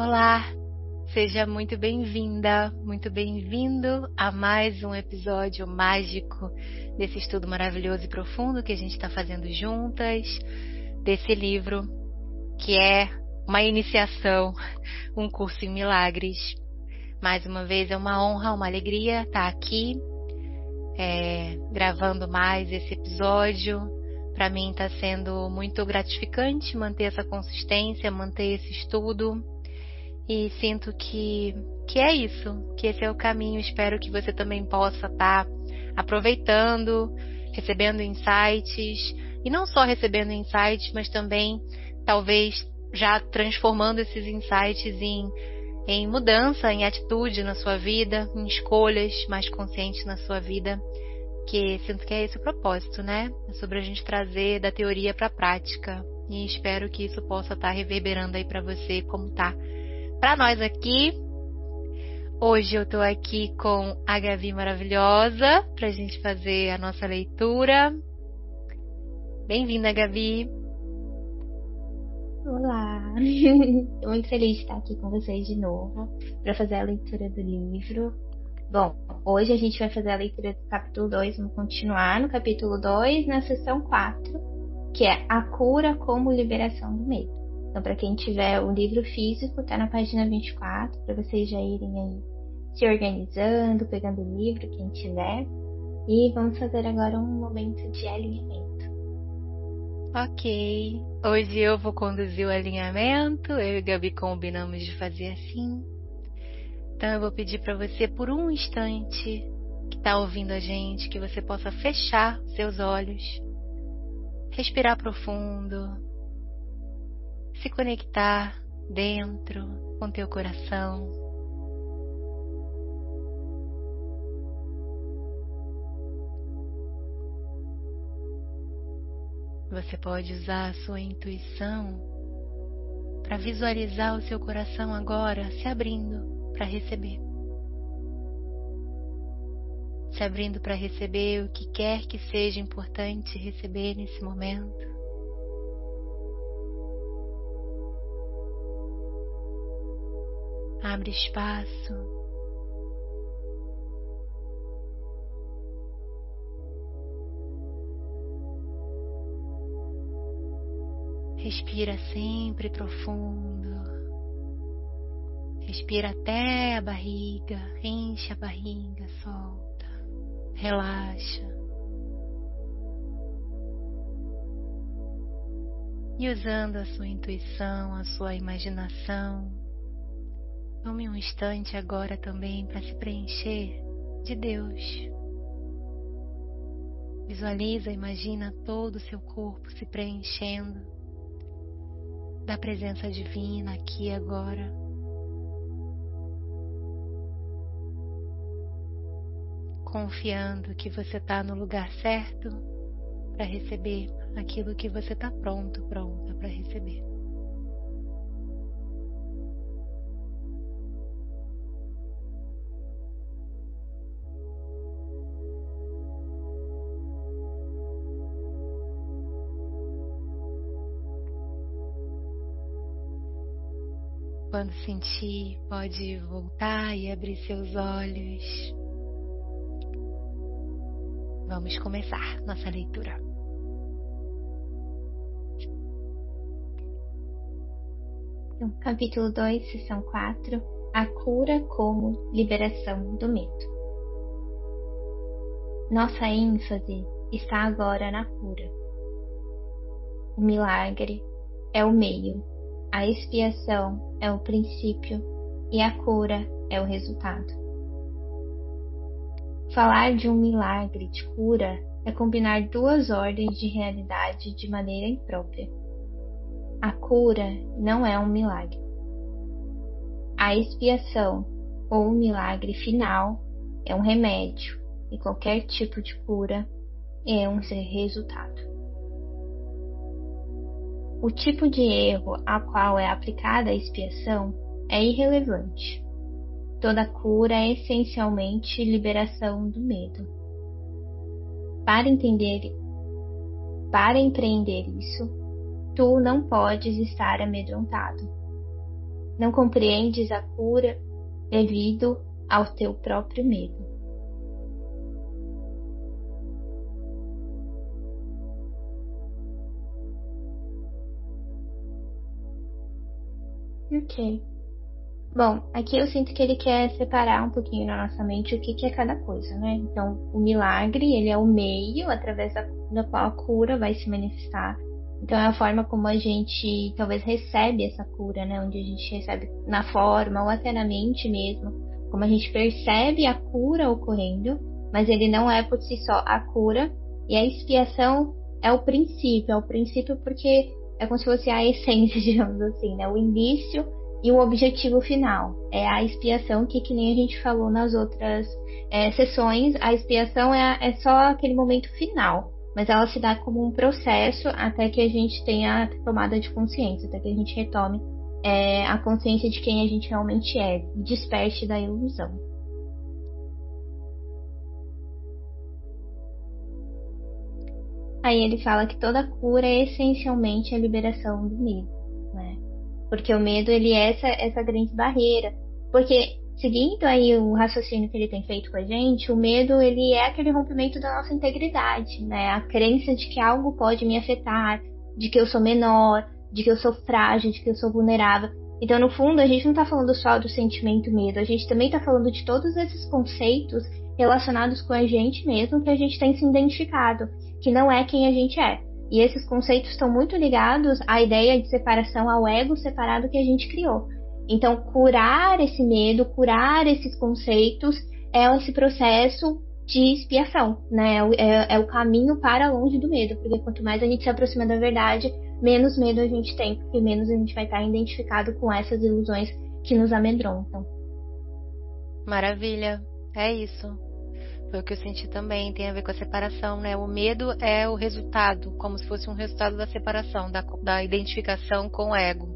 Olá, seja muito bem-vinda, muito bem-vindo a mais um episódio mágico desse estudo maravilhoso e profundo que a gente está fazendo juntas, desse livro que é uma iniciação, um curso em milagres. Mais uma vez é uma honra, uma alegria estar aqui, gravando mais esse episódio. Para mim está sendo muito gratificante manter essa consistência, manter esse estudo. E sinto que é isso, que esse é o caminho. Espero que você também possa estar aproveitando, recebendo insights, e não só recebendo insights, mas também talvez já transformando esses insights em mudança, em atitude na sua vida, em escolhas mais conscientes na sua vida, que sinto que é esse o propósito, né? É sobre a gente trazer da teoria para a prática, e espero que isso possa estar reverberando aí para você como tá para nós aqui. Hoje eu tô aqui com a Gabi maravilhosa pra gente fazer a nossa leitura. Bem-vinda, Gabi. Olá, estou muito feliz de estar aqui com vocês de novo para fazer a leitura do livro. Bom, hoje a gente vai fazer a leitura do capítulo 2, vamos continuar no capítulo 2, na seção 4, que é a cura como liberação do medo. Então, para quem tiver o livro físico, tá na página 24, para vocês já irem aí se organizando, pegando o livro, quem tiver. E vamos fazer agora um momento de alinhamento. Ok, hoje eu vou conduzir o alinhamento, eu e a Gabi combinamos de fazer assim. Então eu vou pedir para você, por um instante, que está ouvindo a gente, que você possa fechar seus olhos, respirar profundo, se conectar dentro com teu coração. Você pode usar a sua intuição para visualizar o seu coração agora se abrindo para receber. Se abrindo para receber o que quer que seja importante receber nesse momento. Abre espaço. Respira sempre profundo. Respira até a barriga, enche a barriga, solta, relaxa. E usando a sua intuição, a sua imaginação, tome um instante agora também para se preencher de Deus. Visualiza, imagina todo o seu corpo se preenchendo da presença divina aqui e agora. Confiando que você está no lugar certo para receber aquilo que você está pronta para receber. Quando sentir, pode voltar e abrir seus olhos. Vamos começar nossa leitura. Então, capítulo 2, seção 4, a cura como liberação do medo. Nossa ênfase está agora na cura. O milagre é o meio, a expiação é o princípio e a cura é o resultado. Falar de um milagre de cura é combinar duas ordens de realidade de maneira imprópria. A cura não é um milagre. A expiação, ou o milagre final, é um remédio, e qualquer tipo de cura é um resultado. O tipo de erro a qual é aplicada a expiação é irrelevante. Toda cura é essencialmente liberação do medo. Para empreender isso, tu não podes estar amedrontado. não compreendes a cura devido ao teu próprio medo. Ok. Bom, aqui eu sinto que ele quer separar um pouquinho na nossa mente o que é cada coisa, né? Então, o milagre, ele é o meio através da qual a cura vai se manifestar. Então, é a forma como a gente talvez recebe essa cura, né? Onde a gente recebe na forma ou até na mente mesmo. Como a gente percebe a cura ocorrendo, mas ele não é por si só a cura. E a expiação é o princípio porque é como se fosse a essência, digamos assim, né? O início e o objetivo final. É a expiação que nem a gente falou nas outras sessões, a expiação é só aquele momento final, mas ela se dá como um processo até que a gente tenha a tomada de consciência, até que a gente retome a consciência de quem a gente realmente é, desperte da ilusão. Aí ele fala que toda cura é essencialmente a liberação do medo, né? Porque o medo, ele é essa grande barreira. Porque, seguindo aí o raciocínio que ele tem feito com a gente, o medo, ele é aquele rompimento da nossa integridade, né? A crença de que algo pode me afetar, de que eu sou menor, de que eu sou frágil, de que eu sou vulnerável. Então, no fundo, a gente não está falando só do sentimento medo, a gente também está falando de todos esses conceitos relacionados com a gente mesmo, que a gente tem se identificado, que não é quem a gente é. E esses conceitos estão muito ligados à ideia de separação, ao ego separado que a gente criou. Então, curar esse medo, curar esses conceitos, é esse processo de expiação, né? É o caminho para longe do medo, porque quanto mais a gente se aproxima da verdade, menos medo a gente tem, porque menos a gente vai estar identificado com essas ilusões que nos amedrontam. Maravilha, é isso. Foi o que eu senti também, tem a ver com a separação, né? O medo é o resultado, como se fosse um resultado da separação, da identificação com o ego.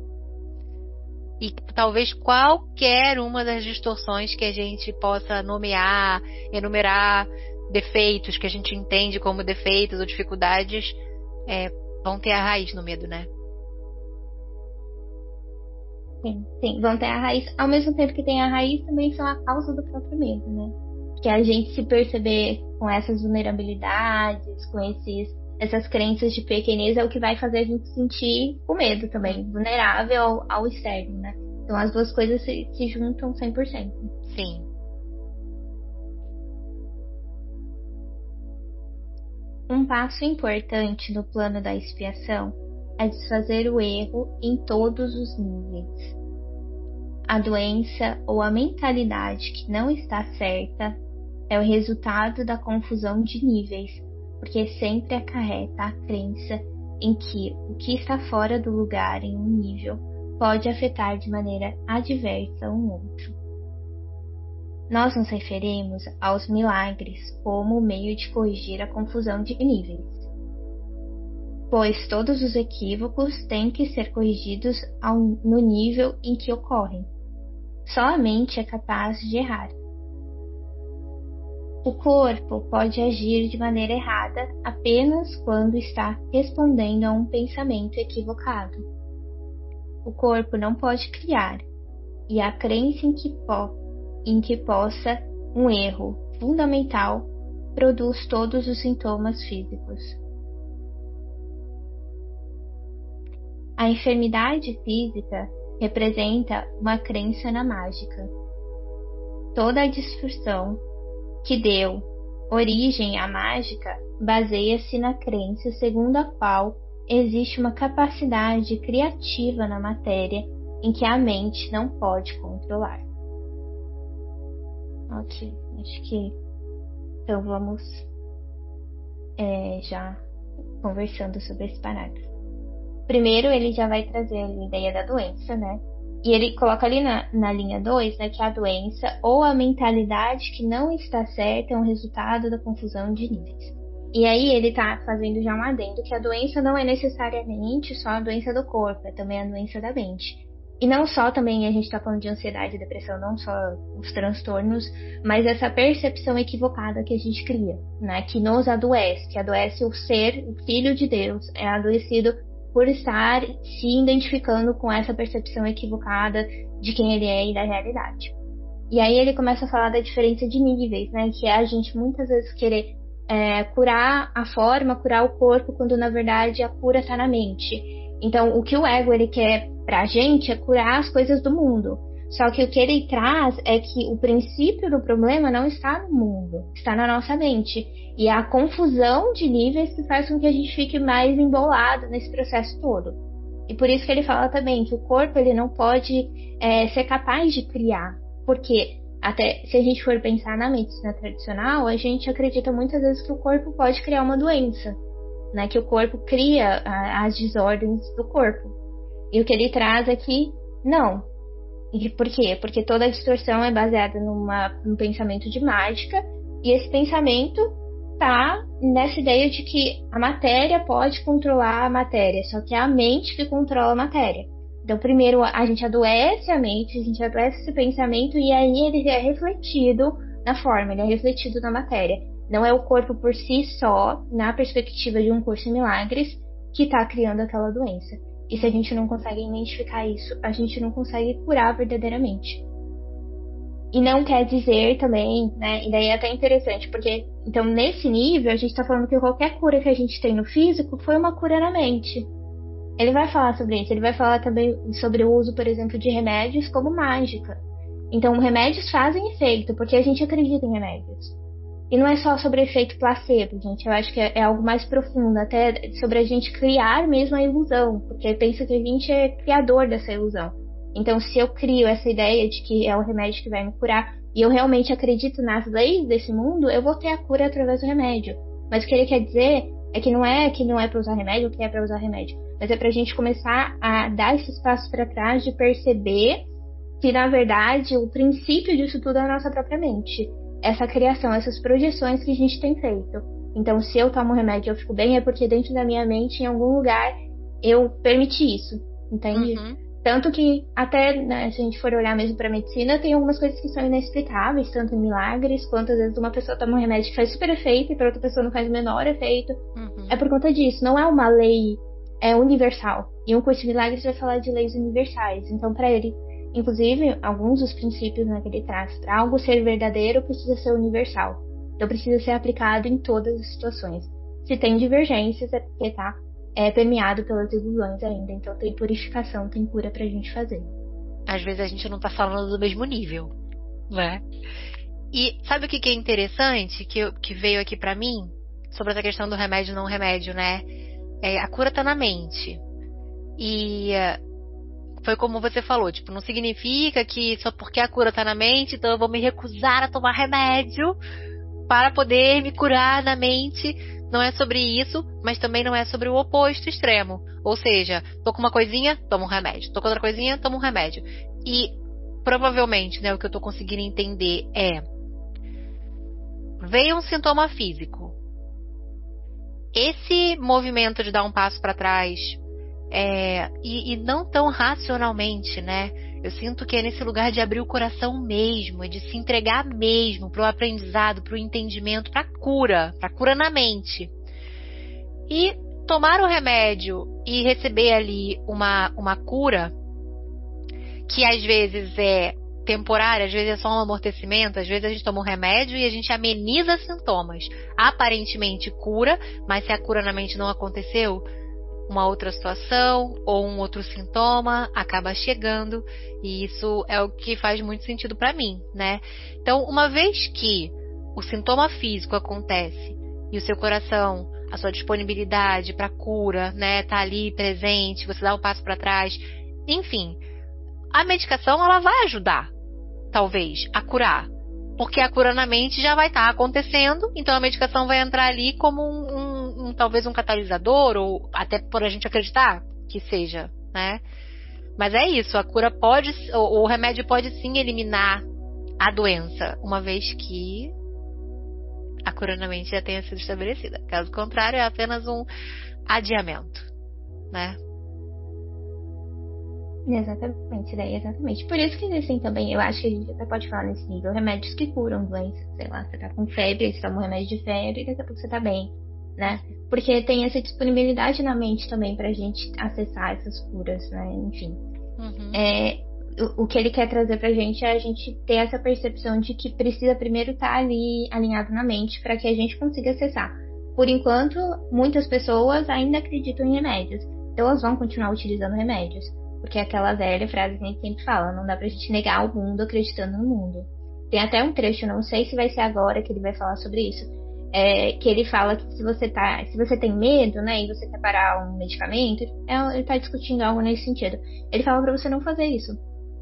E talvez qualquer uma das distorções que a gente possa nomear, enumerar, defeitos que a gente entende como defeitos ou dificuldades, vão ter a raiz no medo, né? Sim, vão ter a raiz. Ao mesmo tempo que tem a raiz, também são a causa do próprio medo, né? Que a gente se perceber com essas vulnerabilidades, com essas crenças de pequenez, é o que vai fazer a gente sentir o medo também, vulnerável ao externo, né? Então as duas coisas se juntam 100%. Sim. Um passo importante no plano da expiação é desfazer o erro em todos os níveis. A doença ou a mentalidade que não está certa é o resultado da confusão de níveis, porque sempre acarreta a crença em que o que está fora do lugar em um nível pode afetar de maneira adversa um outro. Nós nos referimos aos milagres como meio de corrigir a confusão de níveis, pois todos os equívocos têm que ser corrigidos no nível em que ocorrem. Só a mente é capaz de errar. O corpo pode agir de maneira errada apenas quando está respondendo a um pensamento equivocado. O corpo não pode criar, e a crença em que possa um erro fundamental produz todos os sintomas físicos. A enfermidade física representa uma crença na mágica. Toda a disfunção que deu origem à mágica baseia-se na crença segundo a qual existe uma capacidade criativa na matéria em que a mente não pode controlar. Ok, acho que então vamos já conversando sobre esse parágrafo. Primeiro ele já vai trazer a ideia da doença, né? E ele coloca ali na linha 2, né, que a doença ou a mentalidade que não está certa é um resultado da confusão de níveis. E aí ele está fazendo já um adendo que a doença não é necessariamente só a doença do corpo, é também a doença da mente. E não só também a gente está falando de ansiedade e depressão, não só os transtornos, mas essa percepção equivocada que a gente cria, né, que nos adoece, que adoece o ser, o Filho de Deus, é adoecido por estar se identificando com essa percepção equivocada de quem ele é e da realidade. E aí ele começa a falar da diferença de níveis, né? Que é a gente muitas vezes querer curar a forma, curar o corpo, quando na verdade a cura está na mente. Então, o que o ego ele quer pra gente é curar as coisas do mundo. Só que o que ele traz é que o princípio do problema não está no mundo, está na nossa mente. E é a confusão de níveis que faz com que a gente fique mais embolado nesse processo todo. E por isso que ele fala também que o corpo ele não pode ser capaz de criar. Porque até se a gente for pensar na medicina tradicional, a gente acredita muitas vezes que o corpo pode criar uma doença, né? Que o corpo cria as desordens do corpo. E o que ele traz é que não. E por quê? Porque toda a distorção é baseada num pensamento de mágica, e esse pensamento tá nessa ideia de que a matéria pode controlar a matéria, só que é a mente que controla a matéria. Então, primeiro a gente adoece a mente, a gente adoece esse pensamento, e aí ele é refletido na forma, ele é refletido na matéria. Não é o corpo por si só, na perspectiva de um curso em milagres, que está criando aquela doença. E se a gente não consegue identificar isso, a gente não consegue curar verdadeiramente. E não quer dizer também, né? E daí é até interessante, porque então nesse nível a gente está falando que qualquer cura que a gente tem no físico foi uma cura na mente. Ele vai falar sobre isso, ele vai falar também sobre o uso, por exemplo, de remédios como mágica. Então, remédios fazem efeito, porque a gente acredita em remédios. E não é só sobre efeito placebo, gente. Eu acho que é algo mais profundo, até sobre a gente criar mesmo a ilusão, porque pensa que a gente é criador dessa ilusão. Então, se eu crio essa ideia de que é o remédio que vai me curar, e eu realmente acredito nas leis desse mundo, eu vou ter a cura através do remédio. Mas o que ele quer dizer é que não é para usar remédio, que é para usar remédio. Mas é pra gente começar a dar esses passos para trás de perceber que, na verdade, o princípio disso tudo é a nossa própria mente. Essa criação, essas projeções que a gente tem feito. Então, se eu tomo remédio e eu fico bem, é porque dentro da minha mente, em algum lugar, eu permiti isso, entende? Uhum. Tanto que, até, né, se a gente for olhar mesmo pra medicina, tem algumas coisas que são inexplicáveis, tanto em milagres, quanto às vezes uma pessoa toma um remédio que faz super efeito e para outra pessoa não faz o menor efeito. Uhum. É por conta disso, não é uma lei universal. E um curso de milagres vai falar de leis universais. Então, para ele, inclusive, alguns dos princípios, né, que ele traz, para algo ser verdadeiro, precisa ser universal. Então, precisa ser aplicado em todas as situações. Se tem divergências, é porque está permeado pelas ilusões ainda. Então, tem purificação, tem cura pra gente fazer. Às vezes a gente não tá falando do mesmo nível, né? E sabe o que é interessante, que veio aqui pra mim, sobre essa questão do remédio e não remédio, né? A cura tá na mente. E foi como você falou, tipo, não significa que só porque a cura tá na mente, então eu vou me recusar a tomar remédio para poder me curar na mente. Não é sobre isso, mas também não é sobre o oposto extremo. Ou seja, tô com uma coisinha, tomo um remédio. Tô com outra coisinha, tomo um remédio. E provavelmente, né, o que eu tô conseguindo entender veio um sintoma físico. Esse movimento de dar um passo para trás, e não tão racionalmente, né? Eu sinto que é nesse lugar de abrir o coração mesmo, de se entregar mesmo para o aprendizado, para o entendimento, para a cura na mente. E tomar o remédio e receber ali uma cura, que às vezes é temporária, às vezes é só um amortecimento, às vezes a gente toma um remédio e a gente ameniza sintomas. Aparentemente cura, mas se a cura na mente não aconteceu, uma outra situação ou um outro sintoma acaba chegando, e isso é o que faz muito sentido para mim, né? Então, uma vez que o sintoma físico acontece e o seu coração, a sua disponibilidade para cura, né, tá ali presente, você dá um passo para trás, enfim, a medicação ela vai ajudar, talvez, a curar, porque a cura na mente já vai estar acontecendo, então a medicação vai entrar ali como talvez um catalisador, ou até por a gente acreditar que seja, né? Mas é isso, a cura pode, o remédio pode sim eliminar a doença, uma vez que a cura na mente já tenha sido estabelecida. Caso contrário, é apenas um adiamento, né? Exatamente, daí exatamente. Por isso que existem também, eu acho que a gente até pode falar nesse nível, remédios que curam doenças, sei lá, você tá com febre, você toma um remédio de febre e daqui a pouco você tá bem. né? Porque tem essa disponibilidade na mente também pra gente acessar essas curas, né? Enfim. O que ele quer trazer pra gente é a gente ter essa percepção de que precisa primeiro estar ali alinhado na mente para que a gente consiga acessar. Por enquanto, muitas pessoas ainda acreditam em remédios, então elas vão continuar utilizando remédios. Porque é aquela velha frase que a gente sempre fala, não dá pra gente negar o mundo acreditando no mundo. Tem até um trecho, não sei se vai ser agora que ele vai falar sobre isso, que ele fala que se você tem medo, né, e você quer parar um medicamento, ele tá discutindo algo nesse sentido. Ele fala pra você não fazer isso.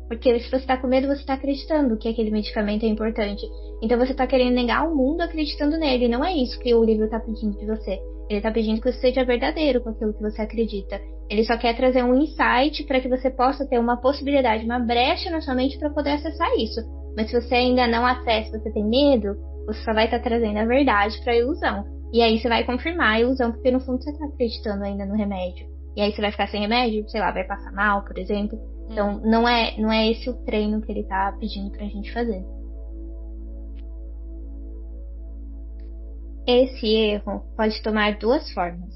Porque se você tá com medo, você tá acreditando que aquele medicamento é importante. Então você tá querendo negar o mundo acreditando nele. Não é isso que o livro tá pedindo de você. Ele tá pedindo que você seja verdadeiro com aquilo que você acredita. Ele só quer trazer um insight para que você possa ter uma possibilidade, uma brecha na sua mente para poder acessar isso. Mas se você ainda não acessa, você tem medo, você só vai estar trazendo a verdade para a ilusão. E aí você vai confirmar a ilusão, porque no fundo você está acreditando ainda no remédio. E aí você vai ficar sem remédio, sei lá, vai passar mal, por exemplo. Então não é esse o treino que ele está pedindo para a gente fazer. Esse erro pode tomar duas formas.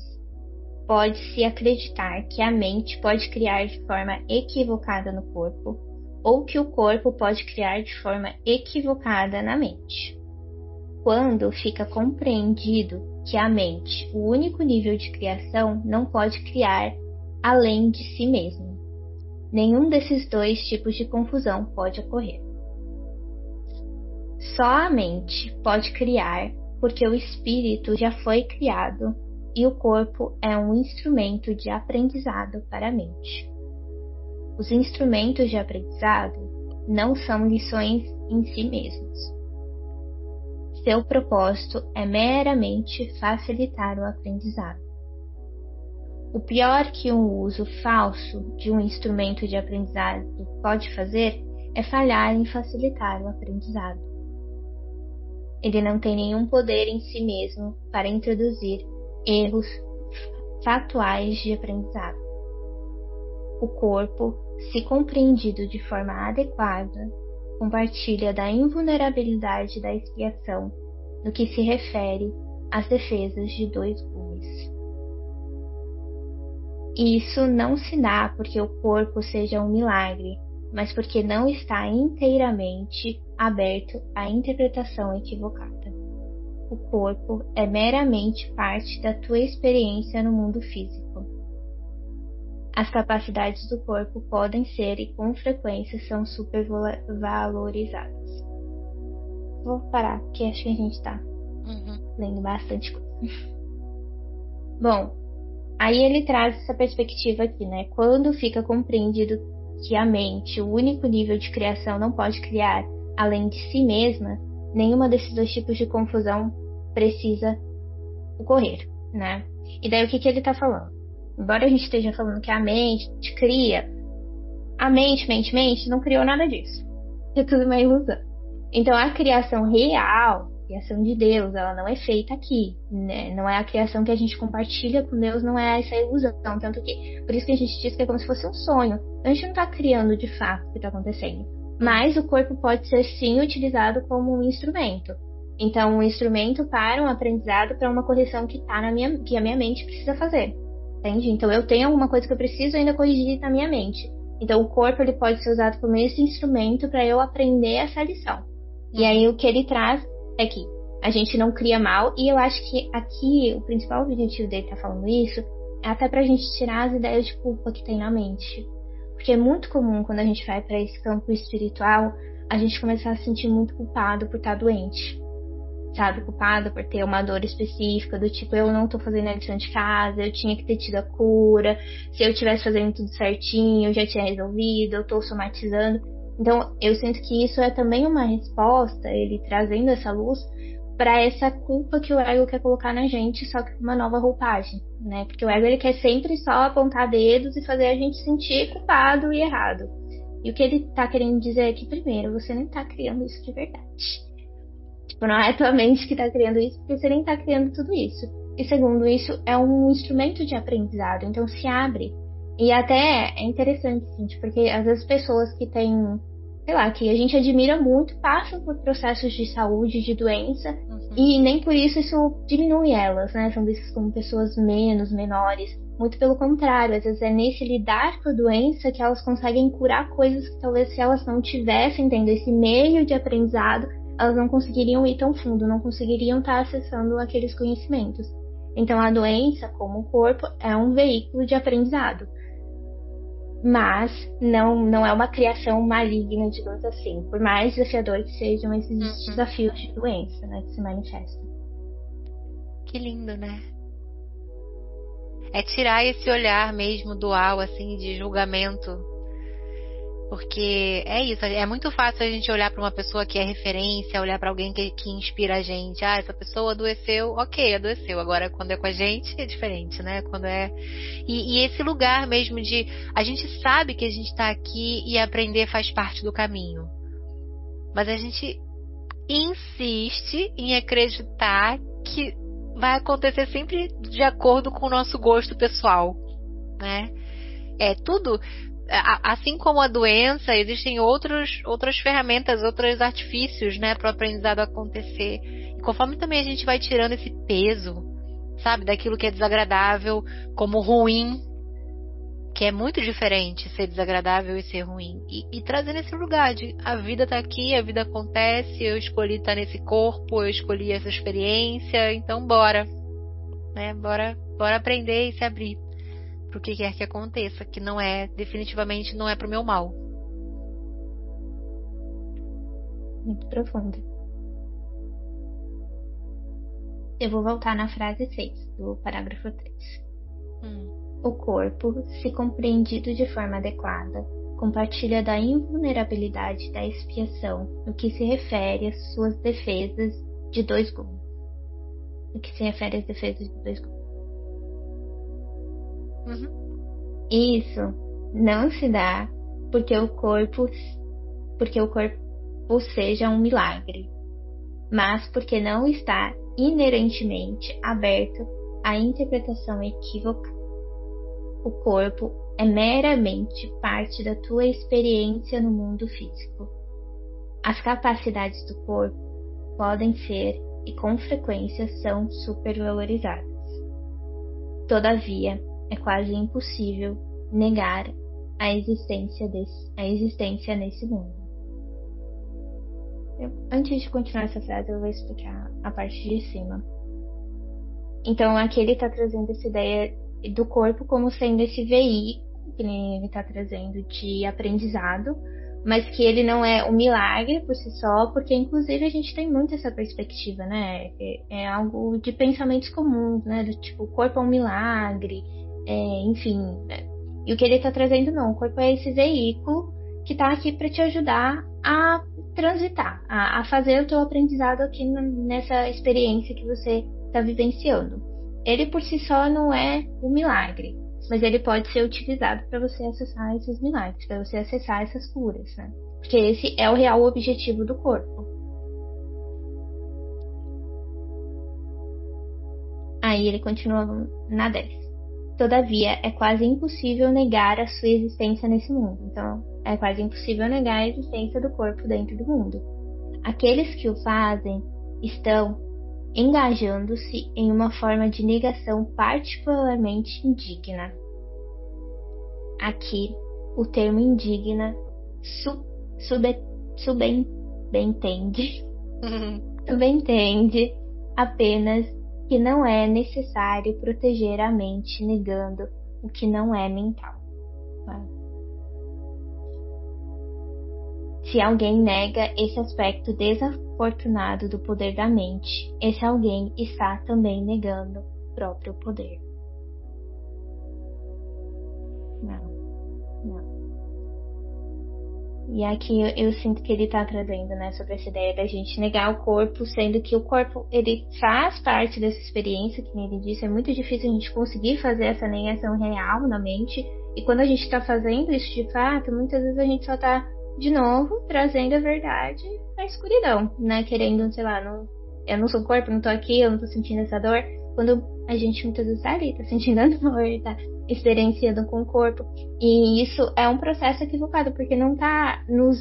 Pode-se acreditar que a mente pode criar de forma equivocada no corpo, ou que o corpo pode criar de forma equivocada na mente. Quando fica compreendido que a mente, o único nível de criação, não pode criar além de si mesmo. Nenhum desses dois tipos de confusão pode ocorrer. Só a mente pode criar porque o espírito já foi criado e o corpo é um instrumento de aprendizado para a mente. Os instrumentos de aprendizado não são lições em si mesmos. Seu propósito é meramente facilitar o aprendizado. O pior que um uso falso de um instrumento de aprendizado pode fazer é falhar em facilitar o aprendizado. Ele não tem nenhum poder em si mesmo para introduzir erros fatuais de aprendizado. O corpo, se compreendido de forma adequada, compartilha da invulnerabilidade da expiação no que se refere às defesas de dois gumes. Isso não se dá porque o corpo seja um milagre, mas porque não está inteiramente aberto à interpretação equivocada. O corpo é meramente parte da tua experiência no mundo físico. As capacidades do corpo podem ser e com frequência são supervalorizadas. Vou parar, porque acho que a gente está lendo bastante coisa. Bom, aí ele traz essa perspectiva aqui, né? Quando fica compreendido que a mente, o único nível de criação, não pode criar além de si mesma, nenhuma desses dois tipos de confusão precisa ocorrer, né? E daí o que ele está falando? Embora a gente esteja falando que a mente cria, a mente não criou nada disso. É tudo uma ilusão. Então a criação real, a criação de Deus, ela não é feita aqui, né? Não é a criação que a gente compartilha com Deus, não é essa ilusão. Tanto que, por isso que a gente diz que é como se fosse um sonho. A gente não está criando de fato o que está acontecendo. Mas o corpo pode ser sim utilizado como um instrumento. Então, um instrumento para um aprendizado, para uma correção que a minha mente precisa fazer. Entende? Então, eu tenho alguma coisa que eu preciso ainda corrigir na minha mente. Então, o corpo ele pode ser usado como esse instrumento para eu aprender essa lição. E aí, o que ele traz é que a gente não cria mal. E eu acho que aqui, o principal objetivo dele estar falando isso é até para a gente tirar as ideias de culpa que tem na mente. Porque é muito comum, quando a gente vai para esse campo espiritual, a gente começar a se sentir muito culpado por estar doente. Sabe? Culpado por ter uma dor específica, do tipo, eu não tô fazendo a lição de casa, eu tinha que ter tido a cura, se eu tivesse fazendo tudo certinho, eu já tinha resolvido, eu tô somatizando. Então, eu sinto que isso é também uma resposta, ele trazendo essa luz, para essa culpa que o ego quer colocar na gente, só que com uma nova roupagem, né? Porque o ego ele quer sempre só apontar dedos e fazer a gente sentir culpado e errado. E o que ele tá querendo dizer é que, primeiro, você nem tá criando isso de verdade. Tipo, não é a tua mente que tá criando isso, porque você nem tá criando tudo isso. E segundo, isso é um instrumento de aprendizado, então se abre. E até é interessante, gente, porque às vezes pessoas que têm, sei lá, que a gente admira muito, passam por processos de saúde, de doença, E nem por isso diminui elas, né? São vistas como pessoas menores. Muito pelo contrário, às vezes é nesse lidar com a doença que elas conseguem curar coisas que talvez se elas não tivessem tendo esse meio de aprendizado, elas não conseguiriam ir tão fundo, não conseguiriam estar acessando aqueles conhecimentos. Então a doença, como o corpo, é um veículo de aprendizado. Mas não é uma criação maligna, digamos assim. Por mais desafiador que sejam esses desafios de doença, né, que se manifestam. Que lindo, né? É tirar esse olhar mesmo dual, assim, de julgamento. Porque é isso, é muito fácil a gente olhar para uma pessoa que é referência, olhar para alguém que inspira a gente. Ah, essa pessoa adoeceu, ok, adoeceu. Agora, quando é com a gente, é diferente, né? Quando é... E esse lugar mesmo de... A gente sabe que a gente está aqui e aprender faz parte do caminho. Mas a gente insiste em acreditar que vai acontecer sempre de acordo com o nosso gosto pessoal, né? É tudo, assim como a doença, existem outras ferramentas, outros artifícios, né, para o aprendizado acontecer. E conforme também a gente vai tirando esse peso, sabe, daquilo que é desagradável como ruim, que é muito diferente ser desagradável e ser ruim, e trazendo esse lugar de a vida tá aqui, a vida acontece, eu escolhi estar nesse corpo, eu escolhi essa experiência, então bora, né, bora aprender e se abrir pro que quer que aconteça, que não é, definitivamente não é pro meu mal. Muito profundo. Eu vou voltar na frase 6 do parágrafo 3. O corpo, se compreendido de forma adequada, compartilha da invulnerabilidade da expiação no que se refere às suas defesas de 2 gumes. Isso não se dá porque o corpo seja um milagre, mas porque não está inerentemente aberto à interpretação equívoca. O corpo é meramente parte da tua experiência no mundo físico. As capacidades do corpo podem ser e com frequência são supervalorizadas. Todavia, é quase impossível negar a existência nesse mundo. Antes de continuar essa frase, eu vou explicar a parte de cima. Então, aqui ele está trazendo essa ideia do corpo como sendo esse veículo que ele está trazendo de aprendizado, mas que ele não é um milagre por si só, porque inclusive a gente tem muito essa perspectiva, né? É algo de pensamentos comuns, né? Do tipo, o corpo é um milagre, enfim. Né? E o que ele está trazendo não, o corpo é esse veículo que está aqui para te ajudar a transitar, a fazer o teu aprendizado aqui nessa experiência que você está vivenciando. Ele por si só não é um milagre, mas ele pode ser utilizado para você acessar esses milagres, para você acessar essas curas, né? Porque esse é o real objetivo do corpo. Aí ele continua na 10. Todavia, é quase impossível negar a sua existência nesse mundo. Então, é quase impossível negar a existência do corpo dentro do mundo. Aqueles que o fazem estão engajando-se em uma forma de negação particularmente indigna. Aqui, o termo indigna subentende apenas que não é necessário proteger a mente negando o que não é mental. Se alguém nega esse aspecto desafortunado do poder da mente, esse alguém está também negando o próprio poder. Não. E aqui eu sinto que ele está trazendo, né, sobre essa ideia da gente negar o corpo, sendo que o corpo, ele faz parte dessa experiência, que ele disse, é muito difícil a gente conseguir fazer essa negação real na mente, e quando a gente está fazendo isso de fato, muitas vezes a gente só está, de novo, trazendo a verdade à escuridão, né, querendo, sei lá, eu não sou corpo, não tô aqui, eu não tô sentindo essa dor, quando a gente muitas vezes tá ali, tá sentindo a dor, tá experienciando com o corpo. E isso é um processo equivocado, porque não tá nos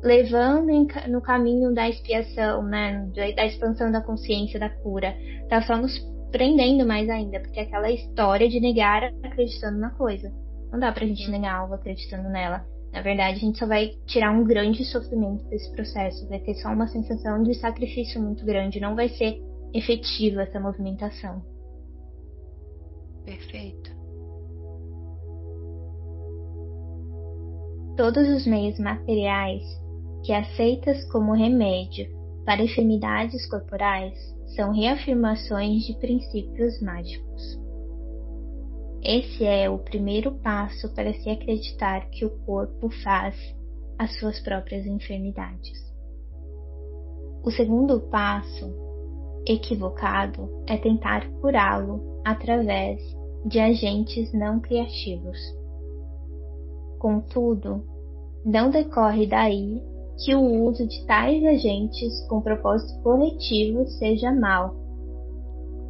levando no caminho da expiação, né, da expansão da consciência, da cura, tá só nos prendendo mais ainda, porque aquela história de negar acreditando na coisa. Não dá pra gente negar algo acreditando nela. Na verdade, a gente só vai tirar um grande sofrimento desse processo, vai ter só uma sensação de sacrifício muito grande, não vai ser efetiva essa movimentação. Perfeito. Todos os meios materiais que aceitas como remédio para enfermidades corporais são reafirmações de princípios mágicos. Esse é o primeiro passo para se acreditar que o corpo faz as suas próprias enfermidades. O segundo passo, equivocado, é tentar curá-lo através de agentes não criativos. Contudo, não decorre daí que o uso de tais agentes com propósito coletivo seja mau.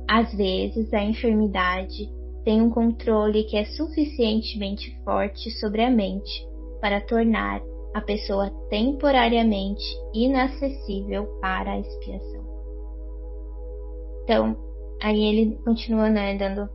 Às vezes, a enfermidade tem um controle que é suficientemente forte sobre a mente para tornar a pessoa temporariamente inacessível para a expiação. Então, aí ele continua, né, dando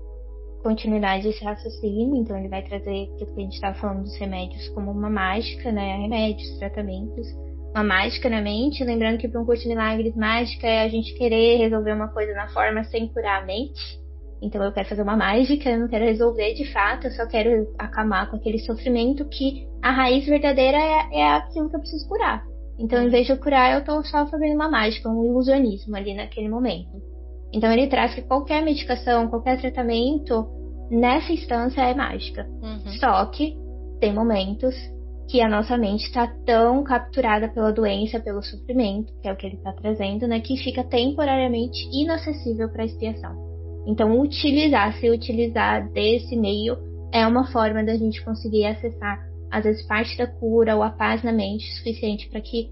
continuidade a esse raciocínio, então ele vai trazer o que a gente estava falando dos remédios como uma mágica, né, remédios, tratamentos, uma mágica na mente, lembrando que para um curso de milagres, mágica é a gente querer resolver uma coisa na forma sem curar a mente. Então eu quero fazer uma mágica, eu não quero resolver de fato, eu só quero acalmar com aquele sofrimento que a raiz verdadeira é aquilo que eu preciso curar. Então, em vez de eu curar, eu estou só fazendo uma mágica, um ilusionismo ali naquele momento. Então ele traz que qualquer medicação, qualquer tratamento, nessa instância é mágica. Só que tem momentos que a nossa mente está tão capturada pela doença, pelo sofrimento, que é o que ele está trazendo, né, que fica temporariamente inacessível para a expiação. Então, se utilizar desse meio é uma forma da gente conseguir acessar, às vezes, parte da cura ou a paz na mente suficiente para que,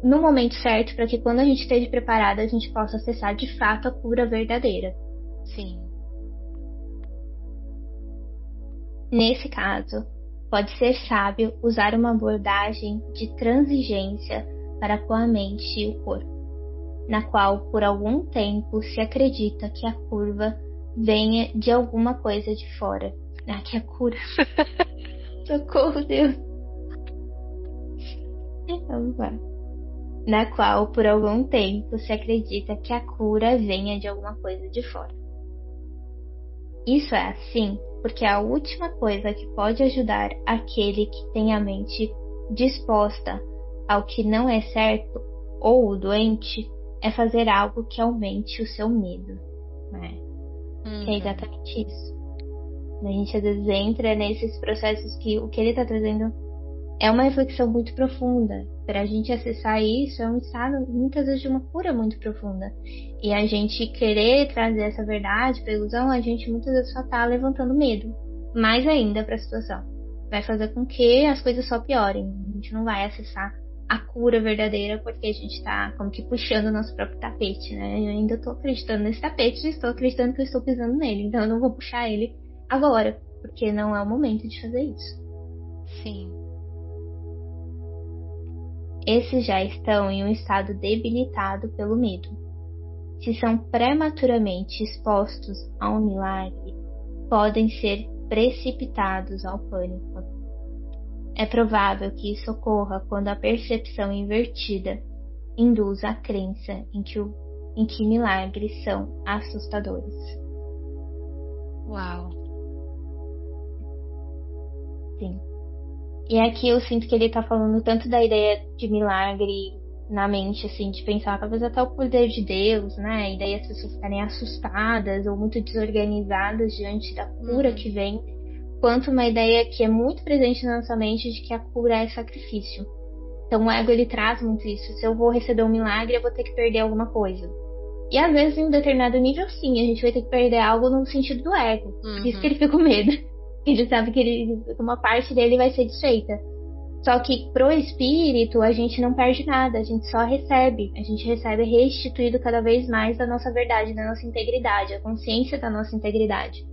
no momento certo, para que quando a gente esteja preparada, a gente possa acessar de fato a cura verdadeira. Sim. Nesse caso, pode ser sábio usar uma abordagem de transigência para com a mente e o corpo, na qual por algum tempo se acredita que a cura venha de alguma coisa de fora. Que a cura. Socorro, Deus. Vamos lá. Na qual por algum tempo se acredita que a cura venha de alguma coisa de fora. Isso é assim porque a última coisa que pode ajudar aquele que tem a mente disposta ao que não é certo ou o doente é fazer algo que aumente o seu medo, né? Que é exatamente isso. A gente às vezes entra nesses processos que o que ele está trazendo é uma reflexão muito profunda. Para a gente acessar isso é um estado muitas vezes de uma cura muito profunda. E a gente querer trazer essa verdade para a ilusão, a gente muitas vezes só está levantando medo, mais ainda para a situação. Vai fazer com que as coisas só piorem. A gente não vai acessar a cura verdadeira porque a gente está como que puxando o nosso próprio tapete, né? Eu ainda estou acreditando nesse tapete e estou acreditando que eu estou pisando nele. Então eu não vou puxar ele agora, porque não é o momento de fazer isso. Sim. Esses já estão em um estado debilitado pelo medo. Se são prematuramente expostos a um milagre, podem ser precipitados ao pânico. É provável que isso ocorra quando a percepção invertida induz a crença em que milagres são assustadores. Uau! Sim. E aqui eu sinto que ele tá falando tanto da ideia de milagre na mente, assim, de pensar talvez até o poder de Deus, né? E daí as pessoas ficarem assustadas ou muito desorganizadas diante da cura que vem, quanto uma ideia que é muito presente na nossa mente de que a cura é sacrifício. Então o ego, ele traz muito isso. Se eu vou receber um milagre, eu vou ter que perder alguma coisa. E às vezes, em um determinado nível, sim, a gente vai ter que perder algo no sentido do ego. Por isso que ele fica com medo. Ele sabe que uma parte dele vai ser desfeita. Só que pro espírito a gente não perde nada, a gente só recebe. A gente recebe restituído cada vez mais da nossa verdade, da nossa integridade, a consciência da nossa integridade.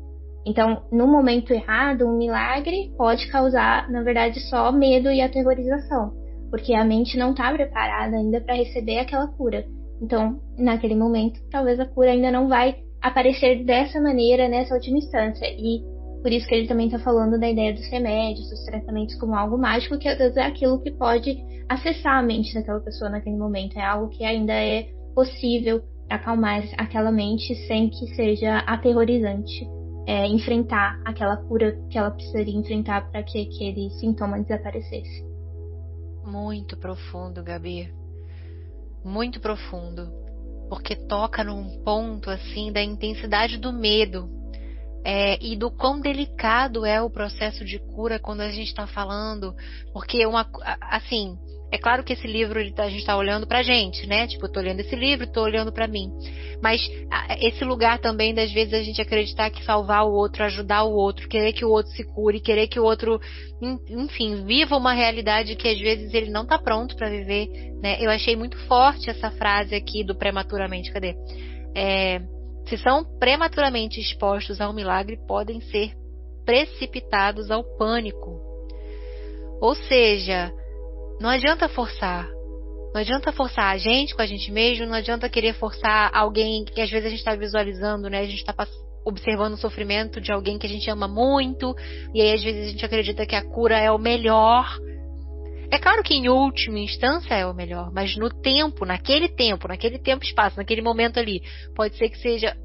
Então, no momento errado, um milagre pode causar, na verdade, só medo e aterrorização. porque a mente não está preparada ainda para receber aquela cura. Então, naquele momento, talvez a cura ainda não vai aparecer dessa maneira, nessa última instância. E por isso que ele também está falando da ideia dos remédios, dos tratamentos como algo mágico, que às vezes é aquilo que pode acessar a mente daquela pessoa naquele momento. É algo que ainda é possível acalmar aquela mente sem que seja aterrorizante. Enfrentar aquela cura que ela precisaria enfrentar para que aquele sintoma desaparecesse. Muito profundo, Gabi. Muito profundo. Porque toca num ponto assim da intensidade do medo. E do quão delicado é o processo de cura quando a gente está falando, porque assim, é claro que esse livro a gente está olhando pra gente, né? Tipo, eu tô lendo esse livro, tô olhando pra mim, mas esse lugar também das vezes a gente acreditar que salvar o outro, ajudar o outro, querer que o outro se cure, querer que o outro, enfim, viva uma realidade que às vezes ele não tá pronto pra viver, né? Eu achei muito forte essa frase aqui do prematuramente, cadê? Se são prematuramente expostos ao milagre, podem ser precipitados ao pânico. Ou seja, não adianta forçar. Não adianta forçar a gente com a gente mesmo, não adianta querer forçar alguém que às vezes a gente está visualizando, né? A gente está observando o sofrimento de alguém que a gente ama muito, e aí às vezes a gente acredita que a cura é o melhor. É claro que em última instância é o melhor, mas no tempo, naquele tempo espaço, naquele momento ali, pode ser que seja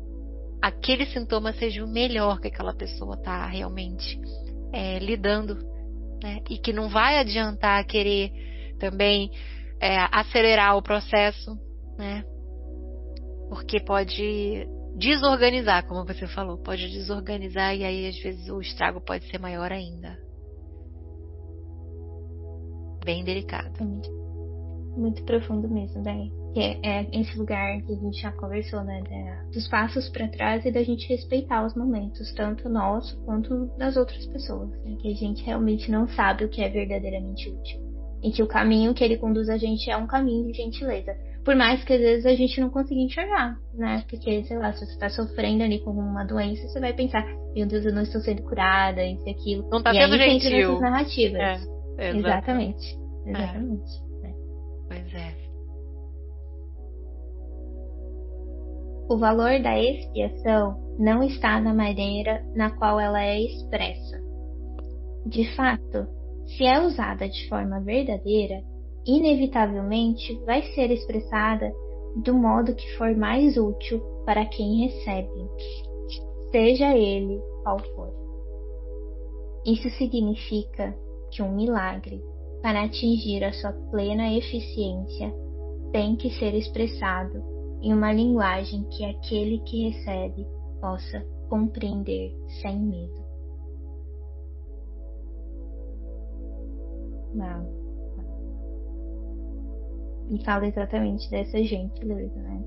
aquele sintoma seja o melhor que aquela pessoa está realmente lidando, né? E que não vai adiantar querer também acelerar o processo, né? Porque pode desorganizar, como você falou, pode desorganizar e aí às vezes o estrago pode ser maior ainda. Bem delicado. Muito profundo mesmo, daí. Que é esse lugar que a gente já conversou, né? Dos passos para trás e da gente respeitar os momentos, tanto nosso quanto das outras pessoas. Né? Que a gente realmente não sabe o que é verdadeiramente útil. E que o caminho que ele conduz a gente é um caminho de gentileza. Por mais que às vezes a gente não consiga enxergar, né? Porque, sei lá, se você tá sofrendo ali com uma doença, você vai pensar, meu Deus, eu não estou sendo curada, isso e aquilo. Não tá e sendo aí gentil. Entra nessas narrativas. Exatamente. Exatamente. Pois é. O valor da expiação não está na maneira na qual ela é expressa. De fato, se é usada de forma verdadeira, inevitavelmente vai ser expressada do modo que for mais útil para quem recebe, seja ele qual for. Isso significa que um milagre, para atingir a sua plena eficiência, tem que ser expressado em uma linguagem que aquele que recebe possa compreender sem medo. Não. E fala exatamente dessa gentileza, né?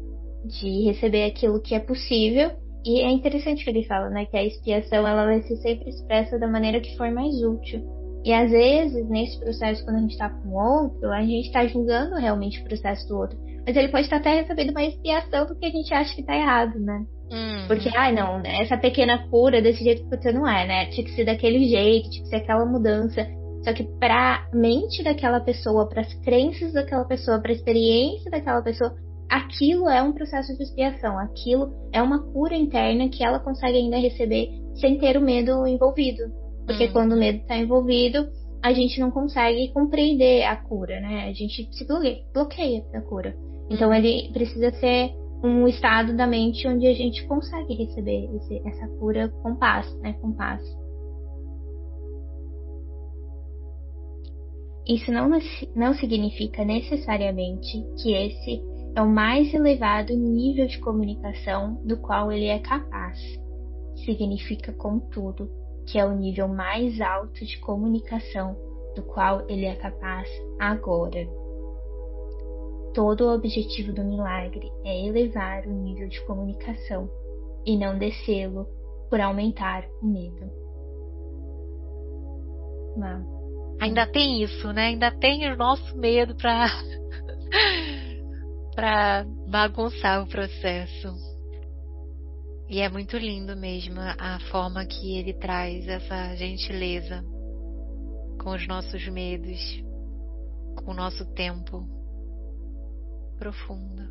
De receber aquilo que é possível. E é interessante que ele fala, né? Que a expiação ela vai ser sempre expressa da maneira que for mais útil. E às vezes, nesse processo, quando a gente está com o outro, a gente está julgando realmente o processo do outro. Mas ele pode estar até recebendo uma expiação do que a gente acha que está errado, né? Porque, não, essa pequena cura desse jeito que você não é, né? Tinha que ser daquele jeito, tinha que ser aquela mudança. Só que para a mente daquela pessoa, para as crenças daquela pessoa, para a experiência daquela pessoa, aquilo é um processo de expiação. Aquilo é uma cura interna que ela consegue ainda receber sem ter o medo envolvido. Porque quando o medo está envolvido, a gente não consegue compreender a cura, né? A gente se bloqueia da cura. Então ele precisa ser um estado da mente onde a gente consegue receber essa cura com paz, né? Com paz. Isso não significa necessariamente que esse é o mais elevado nível de comunicação do qual ele é capaz. Significa, contudo, que é o nível mais alto de comunicação do qual ele é capaz agora. Todo o objetivo do milagre é elevar o nível de comunicação e não descê-lo por aumentar o medo. Não. Ainda tem isso, né? Ainda tem o nosso medo para bagunçar o processo. E é muito lindo mesmo a forma que ele traz essa gentileza com os nossos medos, com o nosso tempo profundo.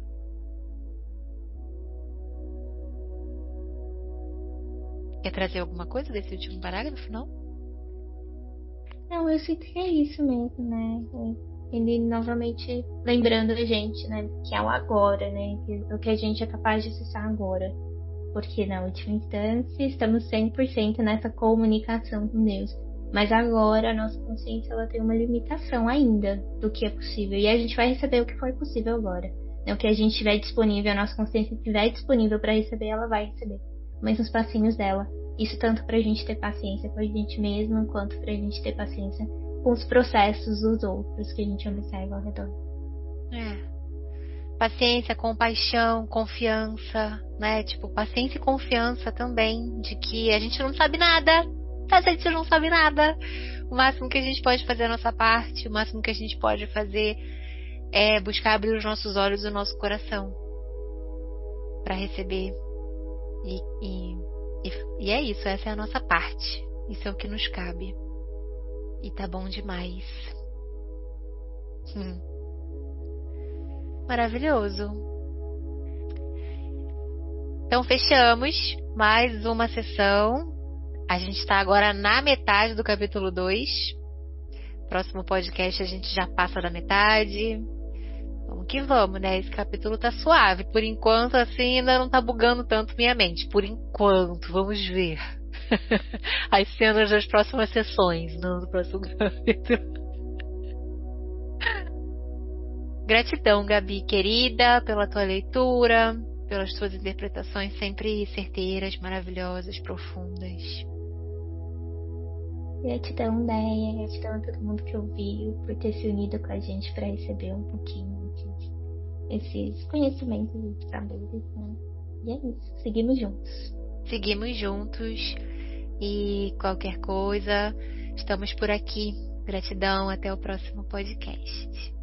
Quer trazer alguma coisa desse último parágrafo, não? Não, eu sinto que é isso mesmo, né? Ele novamente lembrando a gente, né? Que é o agora, né? O que a gente é capaz de acessar agora. Porque na última instância estamos 100% nessa comunicação com Deus. Mas agora a nossa consciência ela tem uma limitação ainda do que é possível. E a gente vai receber o que for possível agora. O que a gente tiver disponível, a nossa consciência estiver disponível para receber, ela vai receber. Mas nos passinhos dela. Isso tanto pra gente ter paciência com a gente mesma, quanto pra gente ter paciência com os processos dos outros que a gente observa ao redor. Paciência, compaixão, confiança, né? Tipo, paciência e confiança também, de que a gente não sabe nada. A gente não sabe nada. O máximo que a gente pode fazer é a nossa parte, o máximo que a gente pode fazer é buscar abrir os nossos olhos e o nosso coração para receber. E é isso, essa é a nossa parte. Isso é o que nos cabe. E tá bom demais. Maravilhoso. Então fechamos mais uma sessão. A gente está agora na metade do capítulo 2. Próximo podcast a gente já passa da metade. Vamos que vamos, né? Esse capítulo tá suave. Por enquanto, assim, ainda não tá bugando tanto minha mente. Por enquanto, vamos ver. As cenas das próximas sessões, não do próximo capítulo. Gratidão, Gabi, querida, pela tua leitura, pelas tuas interpretações sempre certeiras, maravilhosas, profundas. Gratidão, Deia, gratidão a todo mundo que ouviu, por ter se unido com a gente para receber um pouquinho esses conhecimentos e saberes, né? E é isso, seguimos juntos. Seguimos juntos e qualquer coisa, estamos por aqui. Gratidão, até o próximo podcast.